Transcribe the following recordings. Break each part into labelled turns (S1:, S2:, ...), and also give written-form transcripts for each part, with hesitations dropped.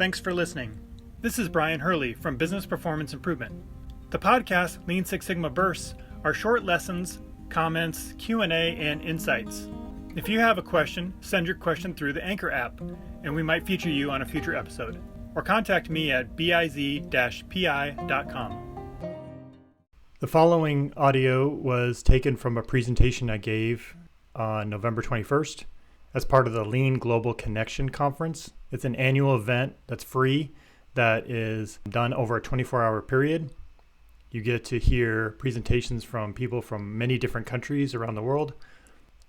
S1: thanks for listening. This is Brian Hurley from Business Performance Improvement. The podcast Lean Six Sigma Bursts are short lessons, comments, Q&A, and insights. If you have a question, send your question through the Anchor app, and we might feature you on a future episode. Or contact me at biz-pi.com. The following audio was taken from a presentation I gave on November 21st as part of the Lean Global Connection Conference. It's an annual event that's free that is done over a 24-hour period. You get to hear presentations from people from many different countries around the world.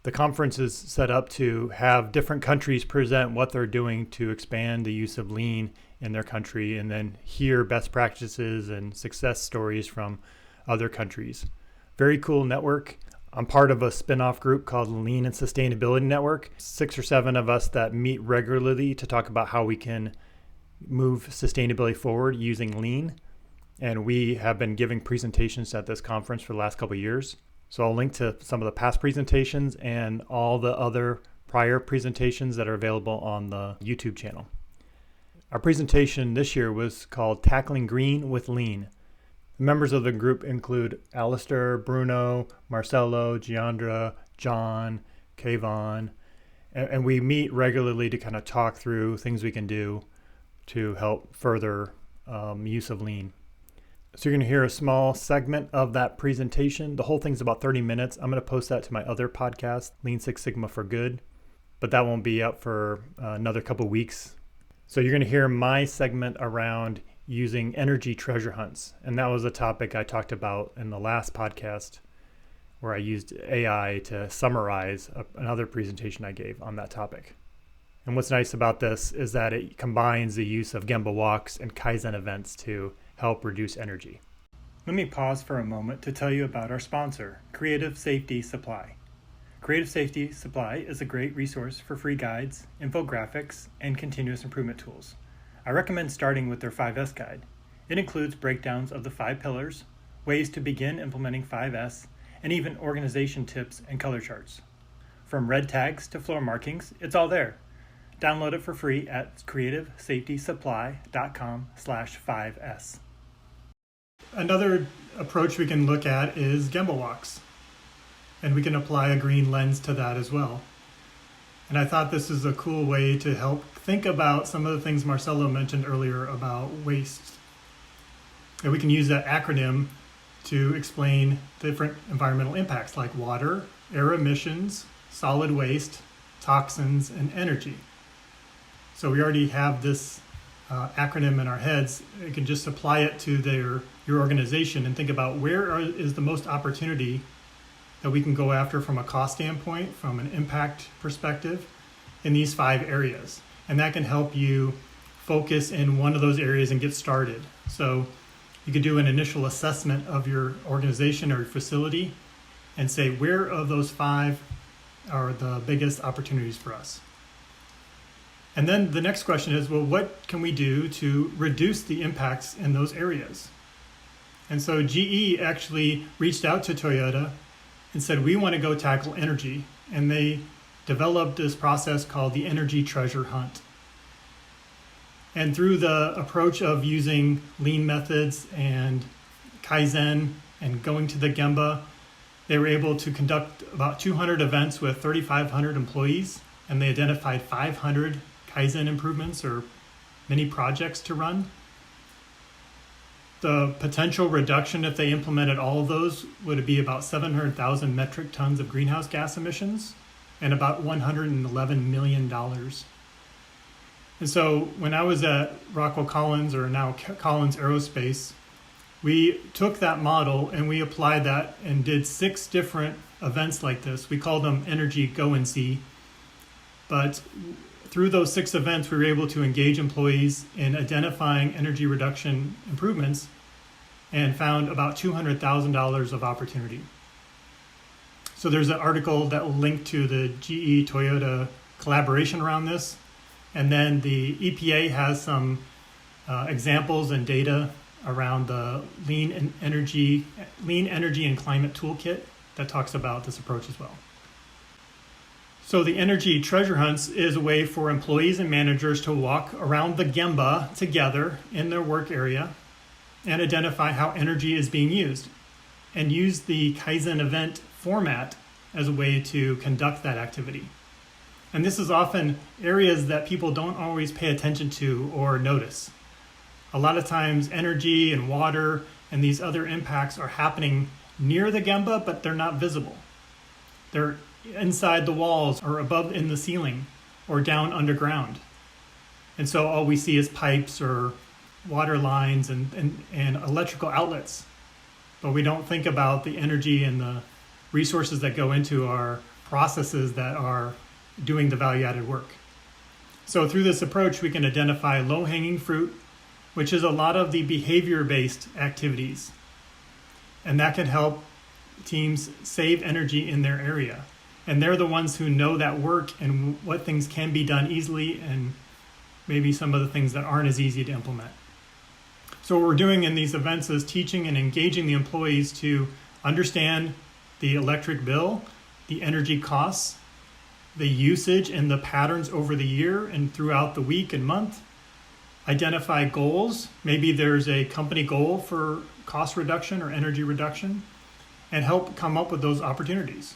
S1: The conference is set up to have different countries present what they're doing to expand the use of lean in their country, and then hear best practices and success stories from other countries. Very cool network. I'm part of a spin-off group called Lean and Sustainability Network. 6 or 7 of us that meet regularly to talk about how we can move sustainability forward using lean. And we have been giving presentations at this conference for the last couple of years. So I'll link to some of the past presentations and all the other prior presentations that are available on the YouTube channel. Our presentation this year was called Tackling Green with Lean. The members of the group include Alistair, Bruno, Marcelo, Giandra, John, Kayvon, and we meet regularly to kind of talk through things we can do to help further use of lean. So you're going to hear a small segment of that presentation. The whole thing's about 30 minutes. I'm going to post that to my other podcast, Lean Six Sigma for Good, but that won't be up for another couple weeks. So you're going to hear my segment around using energy treasure hunts. And that was a topic I talked about in the last podcast where I used AI to summarize another presentation I gave on that topic. And what's nice about this is that it combines the use of gemba walks and kaizen events to help reduce energy. Let me pause for a moment to tell you about our sponsor, Creative Safety Supply. Creative Safety Supply is a great resource for free guides, infographics, and continuous improvement tools. I recommend starting with their 5S guide. It includes breakdowns of the 5 pillars, ways to begin implementing 5S, and even organization tips and color charts. From red tags to floor markings, it's all there. Download it for free at creativesafetysupply.com/5S. Another approach we can look at is gemba walks, and we can apply a green lens to that as well. And I thought this is a cool way to help think about some of the things Marcelo mentioned earlier about waste. And we can use that acronym to explain different environmental impacts like water, air emissions, solid waste, toxins, and energy. So we already have this acronym in our heads. You can just apply it to your organization and think about where is the most opportunity that we can go after from a cost standpoint, from an impact perspective, in these 5 areas. And that can help you focus in one of those areas and get started. So you could do an initial assessment of your organization or your facility and say, where of those 5 are the biggest opportunities for us? And then the next question is, well, what can we do to reduce the impacts in those areas? And so GE actually reached out to Toyota and said, we want to go tackle energy. And they developed this process called the energy treasure hunt. And through the approach of using lean methods and kaizen and going to the gemba, they were able to conduct about 200 events with 3,500 employees, and they identified 500 kaizen improvements or mini projects to run. The potential reduction, if they implemented all of those, would be about 700,000 metric tons of greenhouse gas emissions and about $111 million. And so when I was at Rockwell Collins, or now Collins Aerospace, we took that model and we applied that and did 6 different events like this. We called them Energy Go and See. But through those 6 events, we were able to engage employees in identifying energy reduction improvements and found about $200,000 of opportunity. So there's an article that will link to the GE Toyota collaboration around this. And then the EPA has some examples and data around the lean energy and climate toolkit that talks about this approach as well. So the energy treasure hunts is a way for employees and managers to walk around the gemba together in their work area and identify how energy is being used, and use the kaizen event format as a way to conduct that activity. And this is often areas that people don't always pay attention to or notice. A lot of times energy and water and these other impacts are happening near the gemba, but they're not visible. They're inside the walls or above in the ceiling or down underground. And so all we see is pipes or water lines and electrical outlets. But we don't think about the energy and the resources that go into our processes that are doing the value-added work. So through this approach, we can identify low-hanging fruit, which is a lot of the behavior-based activities. And that can help teams save energy in their area. And they're the ones who know that work and what things can be done easily and maybe some of the things that aren't as easy to implement. So what we're doing in these events is teaching and engaging the employees to understand the electric bill, the energy costs, the usage and the patterns over the year and throughout the week and month, identify goals. Maybe there's a company goal for cost reduction or energy reduction, and help come up with those opportunities.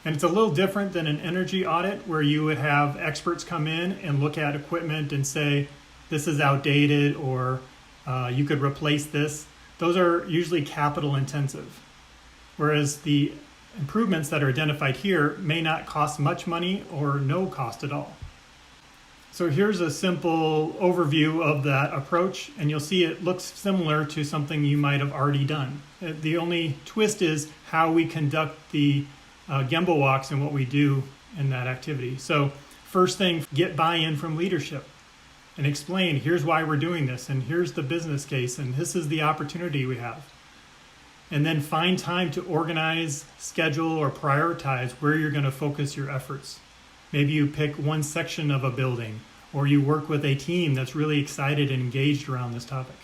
S1: And it's a little different than an energy audit where you would have experts come in and look at equipment and say, this is outdated, or you could replace this. Those are usually capital intensive. Whereas the improvements that are identified here may not cost much money or no cost at all. So here's a simple overview of that approach, and you'll see it looks similar to something you might have already done. The only twist is how we conduct the gemba walks and what we do in that activity. So first thing, get buy-in from leadership and explain, here's why we're doing this, and here's the business case, and this is the opportunity we have. And then find time to organize, schedule, or prioritize where you're going to focus your efforts. Maybe you pick one section of a building, or you work with a team that's really excited and engaged around this topic.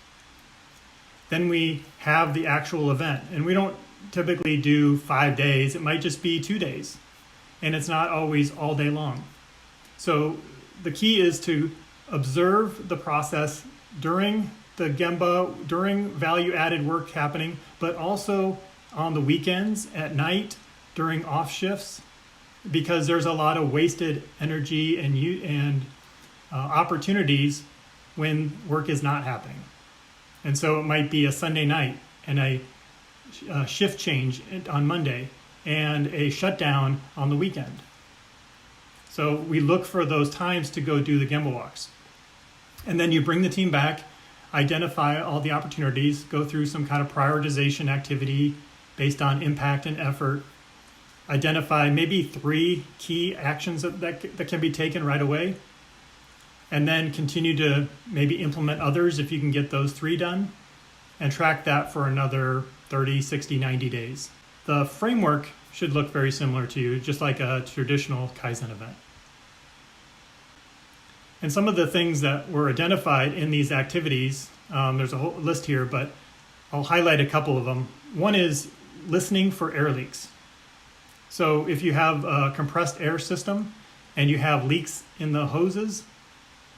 S1: Then we have the actual event, and we don't typically do 5 days. It might just be 2 days, and it's not always all day long. So the key is to observe the process during the gemba, during value-added work happening, but also on the weekends, at night, during off shifts, because there's a lot of wasted energy and opportunities when work is not happening. And so it might be a Sunday night and a shift change on Monday and a shutdown on the weekend. So we look for those times to go do the gemba walks. And then you bring the team back, identify all the opportunities, go through some kind of prioritization activity based on impact and effort, identify maybe 3 key actions that can be taken right away, and then continue to maybe implement others if you can get those 3 done, and track that for another 30, 60, 90 days. The framework should look very similar to you, just like a traditional Kaizen event. And some of the things that were identified in these activities, there's a whole list here, but I'll highlight a couple of them. One is listening for air leaks. So if you have a compressed air system and you have leaks in the hoses,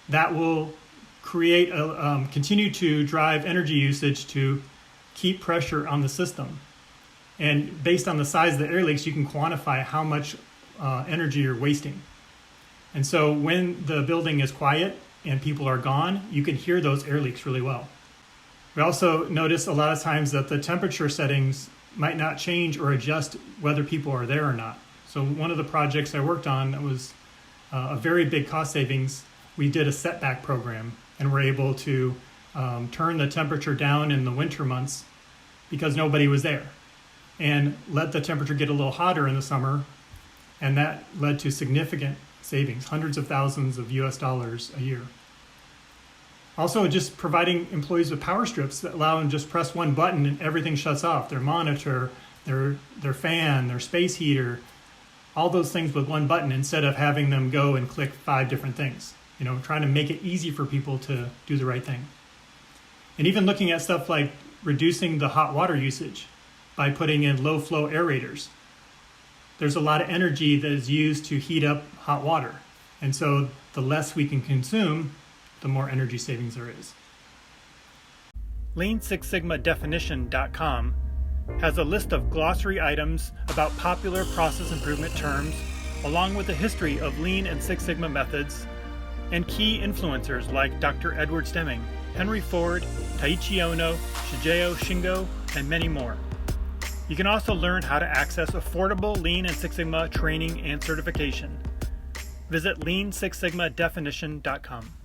S1: that will create continue to drive energy usage to keep pressure on the system. And based on the size of the air leaks, you can quantify how much energy you're wasting. And so when the building is quiet and people are gone, you can hear those air leaks really well. We also notice a lot of times that the temperature settings might not change or adjust whether people are there or not. So one of the projects I worked on that was a very big cost savings, we did a setback program and were able to turn the temperature down in the winter months because nobody was there, and let the temperature get a little hotter in the summer, and that led to significant savings, hundreds of thousands of US dollars a year. Also, just providing employees with power strips that allow them to just press one button and everything shuts off. Their monitor, their fan, their space heater, all those things with one button instead of having them go and click 5 different things. Trying to make it easy for people to do the right thing. And even looking at stuff like reducing the hot water usage by putting in low flow aerators. there's a lot of energy that is used to heat up hot water. And so the less we can consume, the more energy savings there is. Lean6sigmadefinition.com has a list of glossary items about popular process improvement terms, along with the history of Lean and Six Sigma methods, and key influencers like Dr. Edward Stemming, Henry Ford, Taiichi Ono, Shigeo Shingo, and many more. You can also learn how to access affordable Lean and Six Sigma training and certification. Visit Lean6sigmadefinition.com.